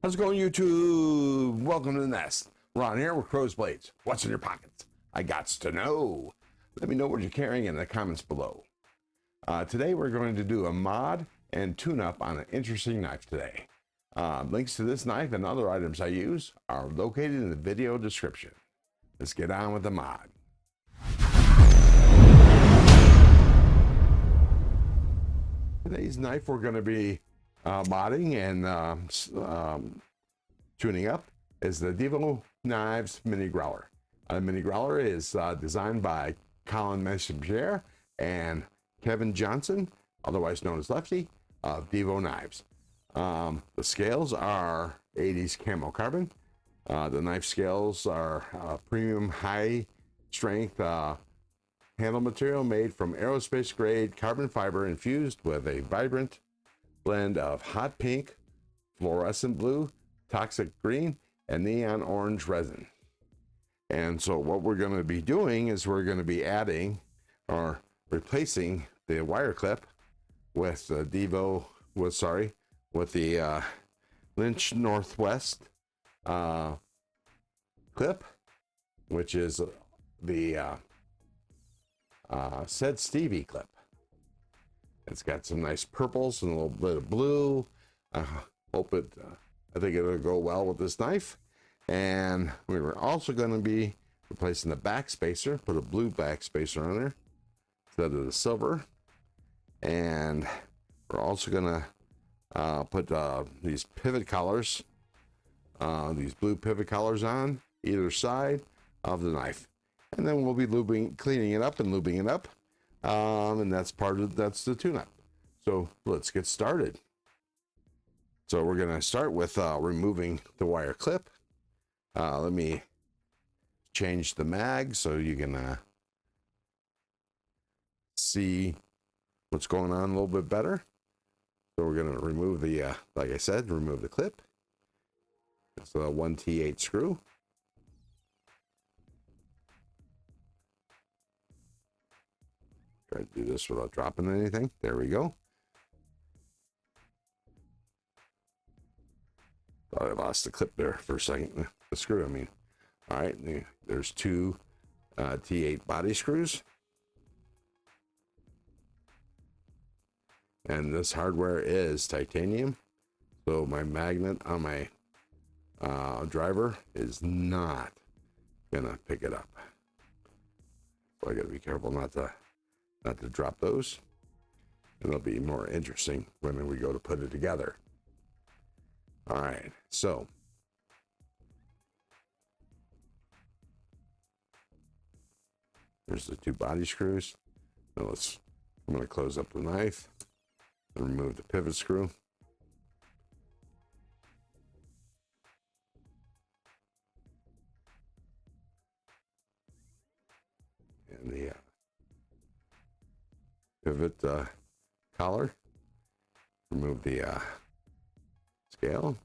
How's it going, YouTube? Welcome to the nest. Ron here with Crow's Blades. What's in your pockets? I gots to know. Let me know what you're carrying in the comments below. Today we're going to do a mod and tune-up on an interesting knife today. Links to this knife and other items I use are located in the video description. Let's get on with the mod. Today's knife we're going to be modding and tuning up is the Divo Knives Mini Growler. Mini Growler is designed by Colin Messenger and Kevin Johnson, otherwise known as Lefty, of Divo Knives. The scales are 80s camo carbon. The knife scales are premium high strength handle material made from aerospace grade carbon fiber infused with a vibrant blend of hot pink, fluorescent blue, toxic green, and neon orange resin. And so what we're going to be doing is we're going to be adding or replacing the wire clip with the Divo, with the Lynch Northwest clip, which is the said Stevie clip. It's got some nice purples and a little bit of blue. I think it'll go well with this knife. And we were also going to be replacing the back spacer, put a blue back spacer on there instead of the silver. And we're also going to put these pivot collars, these blue pivot collars on either side of the knife. And then we'll be cleaning it up and lubing it up. And that's the tune-up. So let's get started. So we're going to start with removing the wire clip. Let me change the mag so you can see what's going on a little bit better. So we're going to remove the, like I said, remove the clip. It's a 1T8 screw. Try to do this without dropping anything. There we go. Thought I lost the clip there for a second. The screw, I mean. All right, there's two T8 body screws. And this hardware is titanium. So my magnet on my driver is not gonna pick it up. So I gotta be careful not to drop those. And it'll be more interesting when we go to put it together. All right, so there's the two body screws. Now I'm going to close up the knife and remove the pivot screw. And the pivot collar. Remove the scale.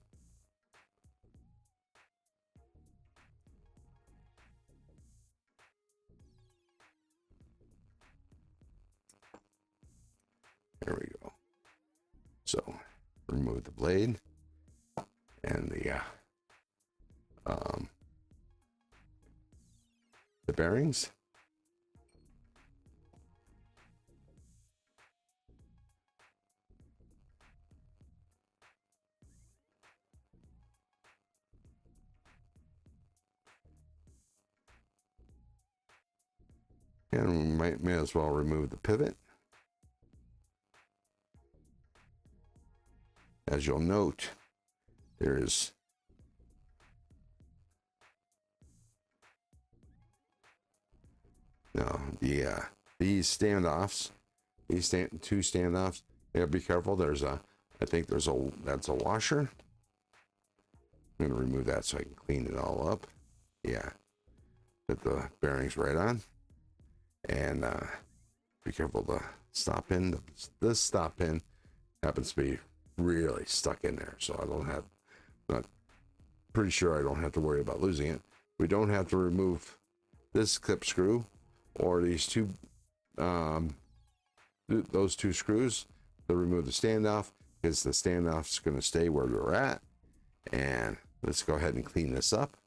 There we go. So remove the blade and the bearings. And we may as well remove the pivot. As you'll note, there is these standoffs, two standoffs. You gotta be careful. That's a washer. I'm gonna remove that so I can clean it all up. Yeah, put the bearings right on. And be careful the stop pin. This stop pin happens to be really stuck in there, so pretty sure I don't have to worry about losing it. We don't have to remove this clip screw or these two those two screws to remove the standoff, because the standoff's going to stay where they're at. And let's go ahead and clean this up.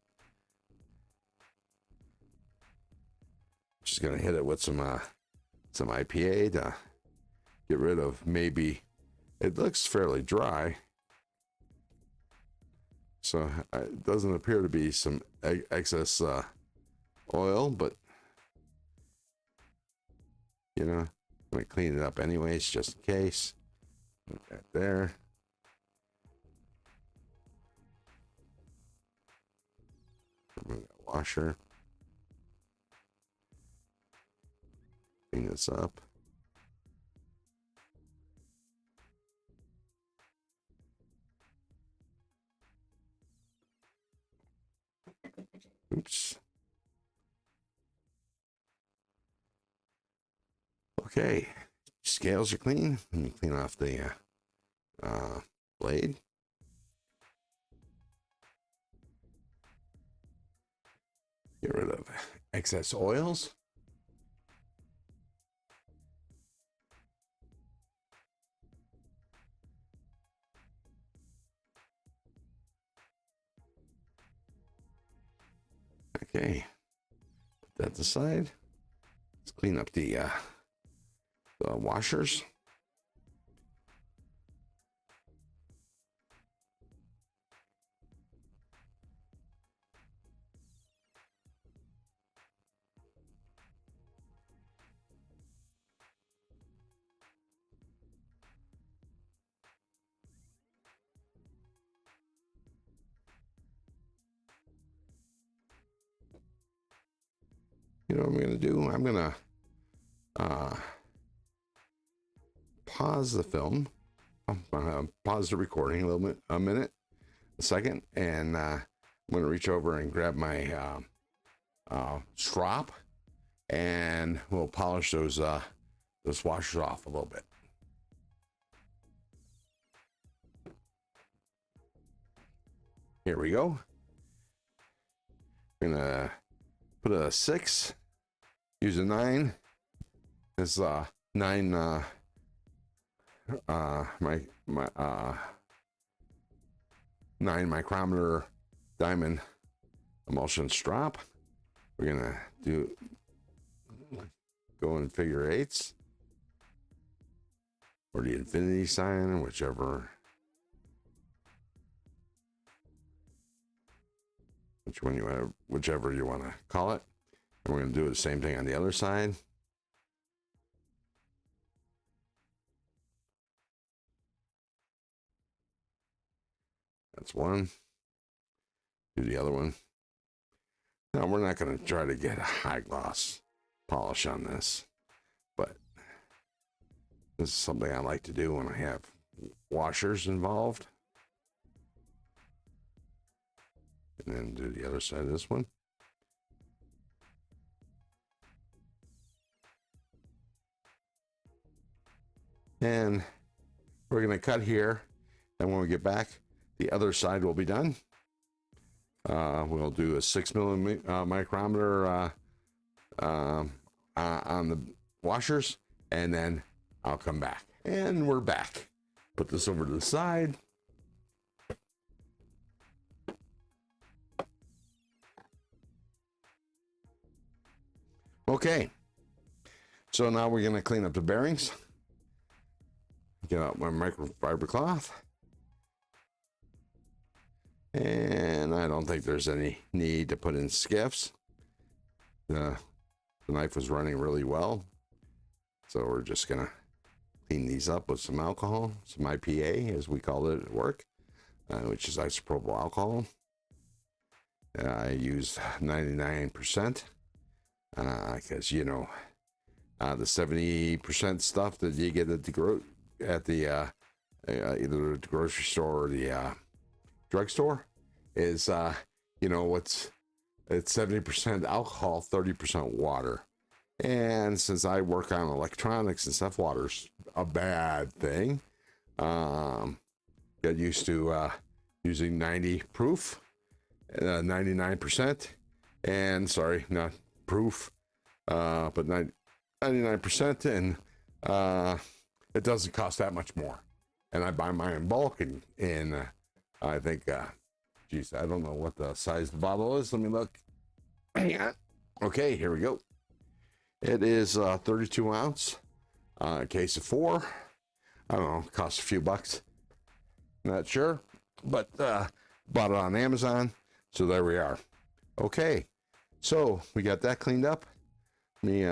Just gonna hit it with some IPA to get rid of, maybe it looks fairly dry, so it doesn't appear to be some excess oil, but you know, I'm gonna clean it up anyways, just in case. Put that there. Remove that washer. Clean this up. Oops. Okay, scales are clean. Let me clean off the blade. Get rid of excess oils. Okay, put that aside. Let's clean up the washers. You know what I'm going to do? I'm going to pause the film, pause the recording a minute, a second, and I'm going to reach over and grab my strop, and we'll polish those washers off a little bit. Here we go. I'm gonna put a 6, use a 9. This 9 my 9 micrometer diamond emulsion strop. We're gonna go in figure 8s or the infinity sign, whichever you want to call it. And we're going to do the same thing on the other side. That's one. Do the other one. Now, we're not going to try to get a high gloss polish on this, but this is something I like to do when I have washers involved. And then do the other side of this one. And we're going to cut here, and when we get back, the other side will be done. We'll do a 6 micrometer on the washers, and then I'll come back. And we're back. Put this over to the side. Okay, so now we're going to clean up the bearings. Get out my microfiber cloth. And I don't think there's any need to put in skiffs. The knife was running really well. So we're just going to clean these up with some alcohol, some IPA, as we call it at work, which is isopropyl alcohol. I use 99%. Because the 70% stuff that you get at the either the grocery store or the drugstore is it's 70% alcohol, 30% water. And since I work on electronics and stuff, water's a bad thing. Got used to using 90 proof, 99%, and sorry, not proof, but 99%, and it doesn't cost that much more. And I buy mine in bulk, and I think geez, I don't know what the size the bottle is. Let me look. Hang on. Okay, here we go. It is 32 ounce, case of 4. I don't know, costs a few bucks. Not sure, but bought it on Amazon. So there we are. Okay, so we got that cleaned up. Let me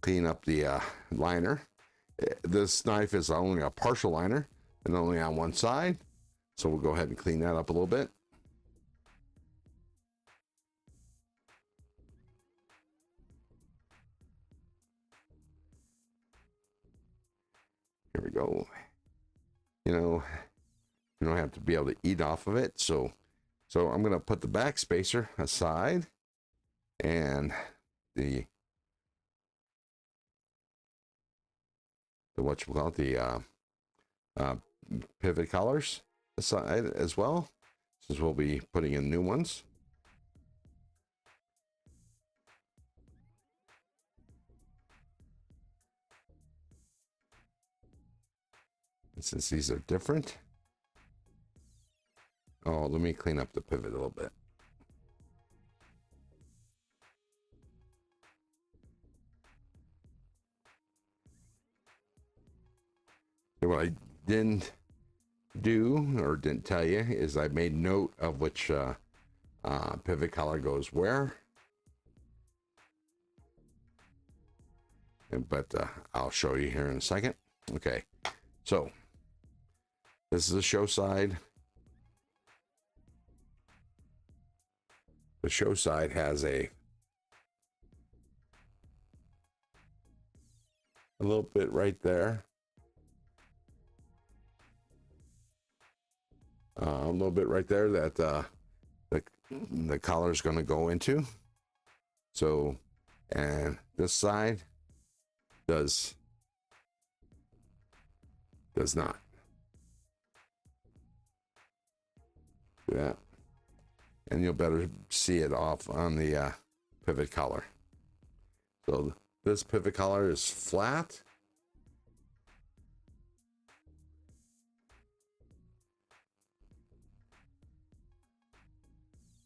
clean up the liner. This knife is only a partial liner and only on one side. So we'll go ahead and clean that up a little bit. Here we go. You know, you don't have to be able to eat off of it. So I'm going to put the back spacer aside and the whatchamacallit, the pivot collars aside as well, since we'll be putting in new ones. And since these are different, oh, let me clean up the pivot a little bit. So what I didn't do or didn't tell you is I made note of which pivot collar goes where. But I'll show you here in a second. Okay, so this is the show side. The show side has a little bit right there. A little bit right there that the collar is going to go into. So, and this side does not. Do that. And you'll better see it off on the pivot collar. So this pivot collar is flat.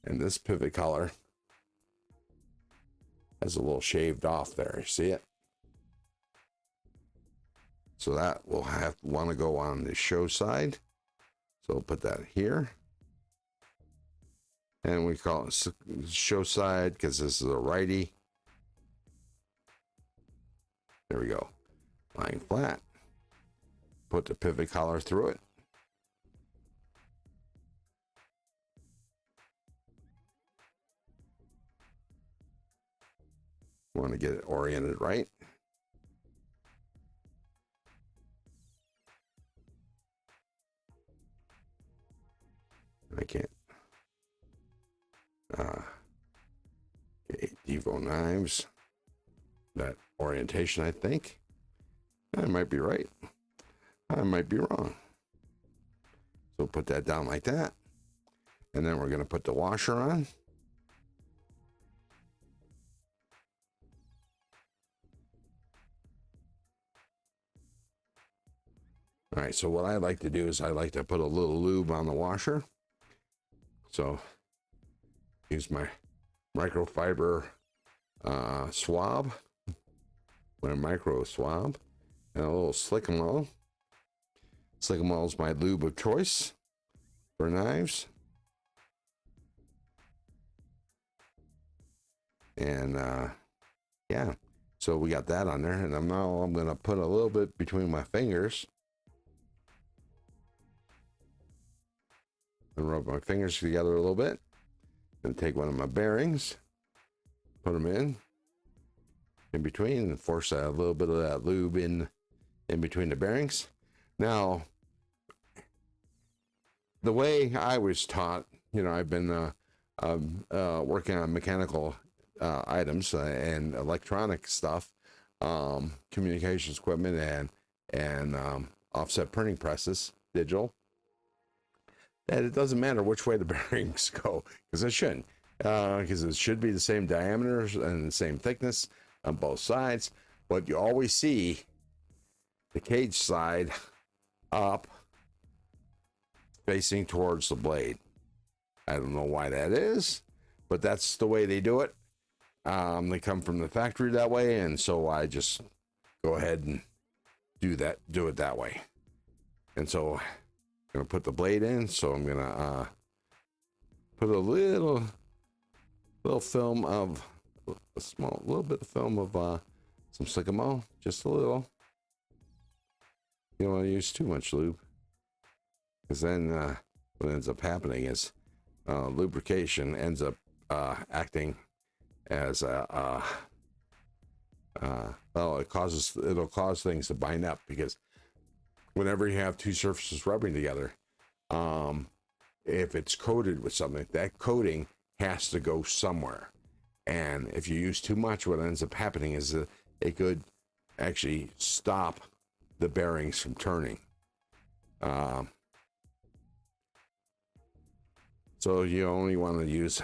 And this pivot collar has a little shaved off there. You see it? So that will want to go on the show side. So we'll put that here. And we call it show side because this is a righty. There we go. Lying flat. Put the pivot collar through it. Want to get it oriented right. I can't. Okay, Divo knives. That orientation, I think. I might be right. I might be wrong. So put that down like that. And then we're going to put the washer on. All right, so what I like to do is I like to put a little lube on the washer. So use my microfiber swab, my micro swab, and a little Slick'em-All. Slick'em-All is my lube of choice for knives. And yeah, so we got that on there, and I'm going to put a little bit between my fingers. And rub my fingers together a little bit. And take one of my bearings, put them in between, and force a little bit of that lube in between the bearings. Now, the way I was taught, you know, I've been working on mechanical items and electronic stuff, communications equipment, and offset printing presses, digital. And it doesn't matter which way the bearings go, because it shouldn't, because it should be the same diameter and the same thickness on both sides. But you always see the cage side up, facing towards the blade. I don't know why that is, but that's the way they do it. They come from the factory that way, and so I just go ahead and do it that way. And so I'm gonna put the blade in. So I'm gonna put a little film of a little bit of film of some Sycamore, just a little. You don't want to use too much lube, because then what ends up happening is lubrication ends up acting as well, it'll cause things to bind up, because whenever you have two surfaces rubbing together, if it's coated with something, that coating has to go somewhere. And if you use too much, what ends up happening is that it could actually stop the bearings from turning. So you only want to use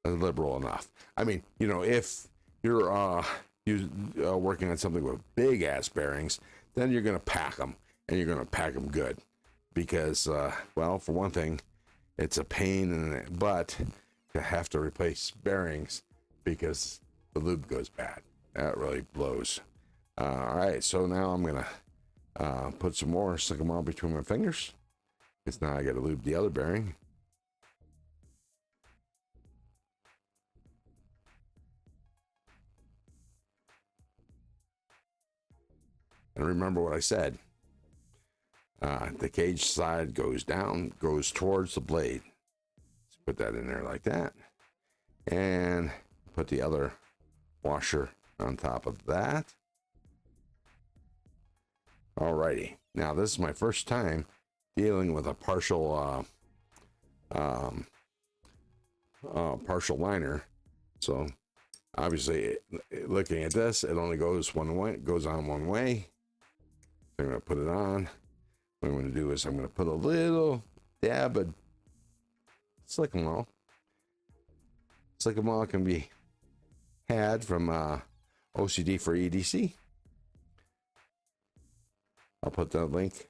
liberal enough. I mean, you know, if you're working on something with big ass bearings, then you're going to pack them, and you're going to pack them good, because well, for one thing, it's a pain in the butt to have to replace bearings because the lube goes bad. That really blows. All right, so now I'm going to put some more Sycamore between my fingers, because now I got to lube the other bearing. And remember what I said. The cage side goes down, goes towards the blade. Let's put that in there like that. And put the other washer on top of that. Alrighty. Now, this is my first time dealing with a partial liner. So, obviously, looking at this, it only goes one way. It goes on one way. I'm going to put it on. What I'm going to do is I'm going to put a little dab of Sycamore. Sycamore can be had from OCD for EDC. I'll put the link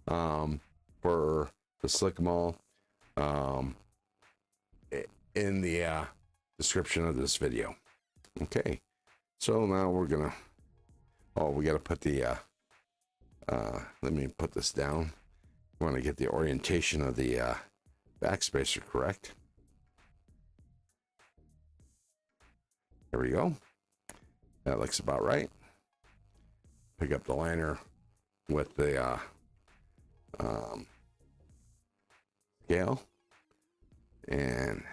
for the Sycamore in the description of this video. Okay, so now we're gonna, we got to put the let me put this down. I want to get the orientation of the backspacer correct. There we go. That looks about right. Pick up the liner with the scale, and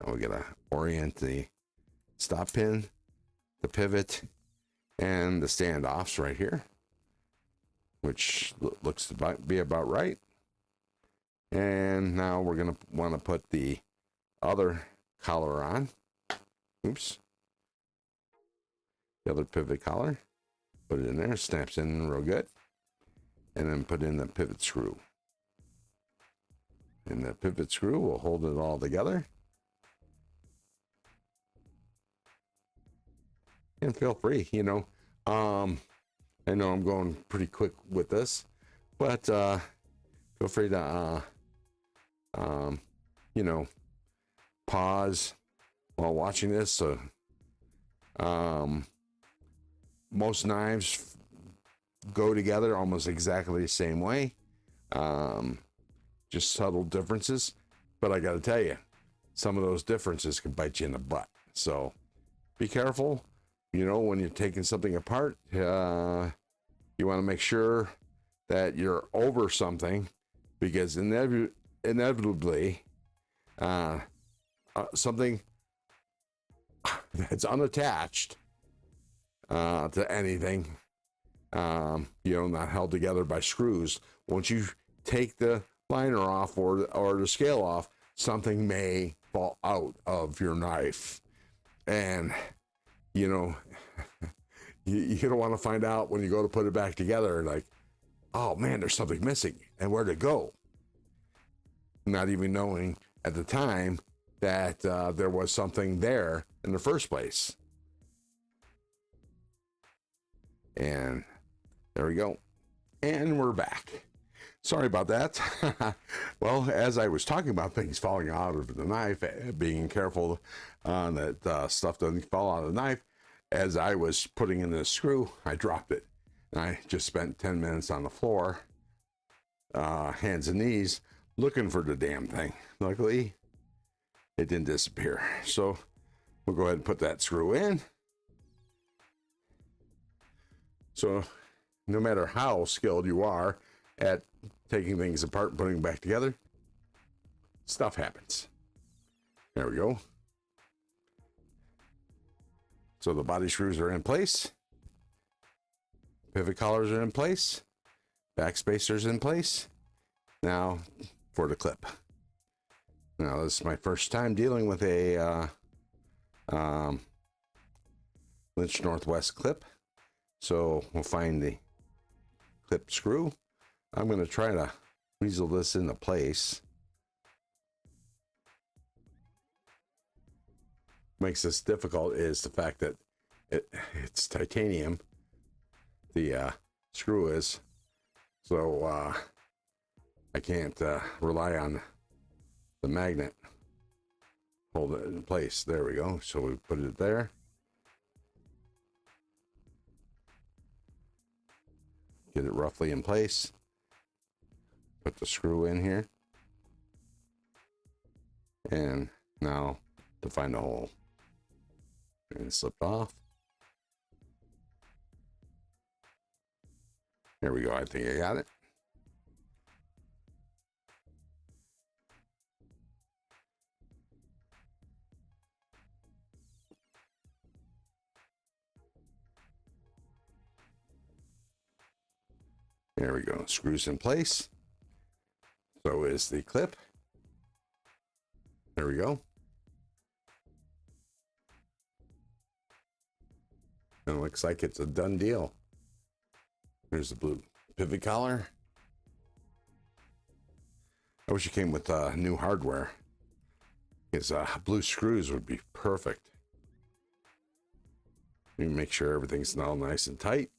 we're gonna orient the stop pin, the pivot, and the standoffs right here, which looks to be about right. And now we're gonna want to put the other collar on. Oops. The other pivot collar. Put it in there, snaps in real good. And then put in the pivot screw. And the pivot screw will hold it all together. And feel free, you know. I know I'm going pretty quick with this, but feel free to you know, pause while watching this. So most knives go together almost exactly the same way, just subtle differences, but I got to tell you, some of those differences can bite you in the butt. So be careful, you know, when you're taking something apart. You want to make sure that you're over something, because inevitably something that's unattached to anything, you know, not held together by screws, once you take the liner off or the scale off, something may fall out of your knife. And, you know, you don't want to find out when you go to put it back together, like, oh man, there's something missing, and where'd it go? Not even knowing at the time that there was something there in the first place. And There we go. And we're back. Sorry about that. Well, as I was talking about things falling out of the knife, being careful that stuff doesn't fall out of the knife, as I was putting in the screw, I dropped it. And I just spent 10 minutes on the floor, hands and knees, looking for the damn thing. Luckily, it didn't disappear. So we'll go ahead and put that screw in. So no matter how skilled you are at taking things apart and putting them back together, stuff happens. There we go. So the body screws are in place. Pivot collars are in place. Back spacers in place. Now for the clip. Now this is my first time dealing with a Lynch Northwest clip. So we'll find the clip screw. I'm going to try to weasel this into place. Makes this difficult is the fact that it's titanium. The screw is. So I can't rely on the magnet. Hold it in place. There we go. So we put it there. Get it roughly in place. Put the screw in here. And now to find the hole. And it slipped off. There we go. I think I got it. There we go. Screws in place. So is the clip. There we go. And it looks like it's a done deal. There's the blue pivot collar. I wish it came with new hardware. Because blue screws would be perfect. You make sure everything's all nice and tight.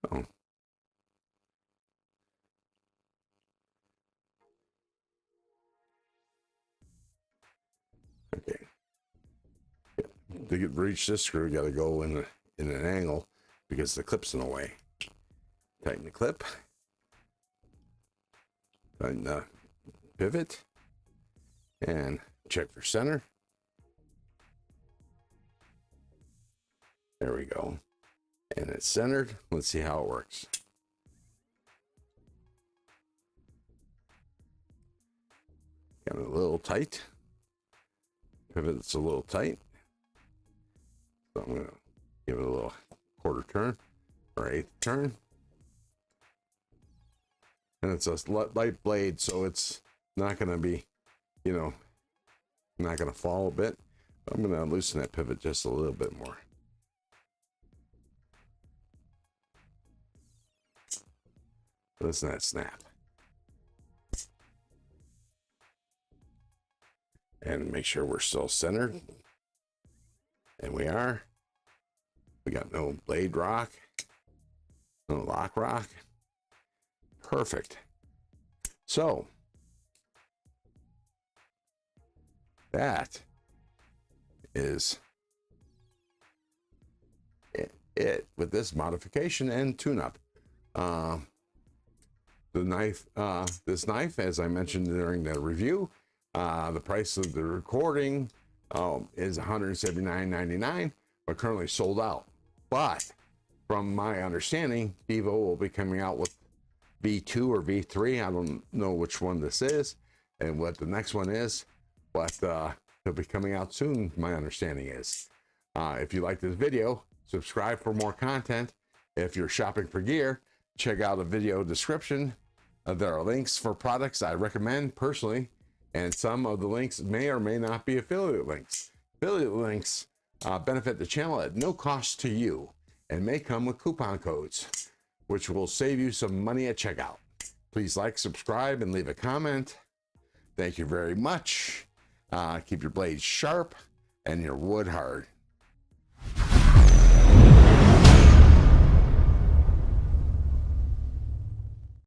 Oh. Okay. To reach this screw, you got to go in an angle because the clip's in the way. Tighten the clip. Tighten the pivot. And check for center. There we go. And it's centered. Let's see how it works. Got it a little tight. Pivot's a little tight. So I'm going to give it a little quarter turn or eighth turn. And it's a light blade, so it's not going to be, not going to fall a bit. I'm going to loosen that pivot just a little bit more. Listen to that snap. And make sure we're still centered. And we are. We got no blade rock. No lock rock. Perfect. So that is it with this modification and tune-up. The knife, this knife, as I mentioned during the review, the price of the recording is $179.99, but currently sold out. But from my understanding, Divo will be coming out with V2 or V3. I don't know which one this is and what the next one is, but they'll be coming out soon, my understanding is. If you like this video, subscribe for more content. If you're shopping for gear, check out the video description. There are links for products I recommend personally, and some of the links may or may not be affiliate links. Affiliate links benefit the channel at no cost to you and may come with coupon codes. which will save you some money at checkout. Please like, subscribe, and leave a comment. Thank you very much. Keep your blades sharp and your wood hard.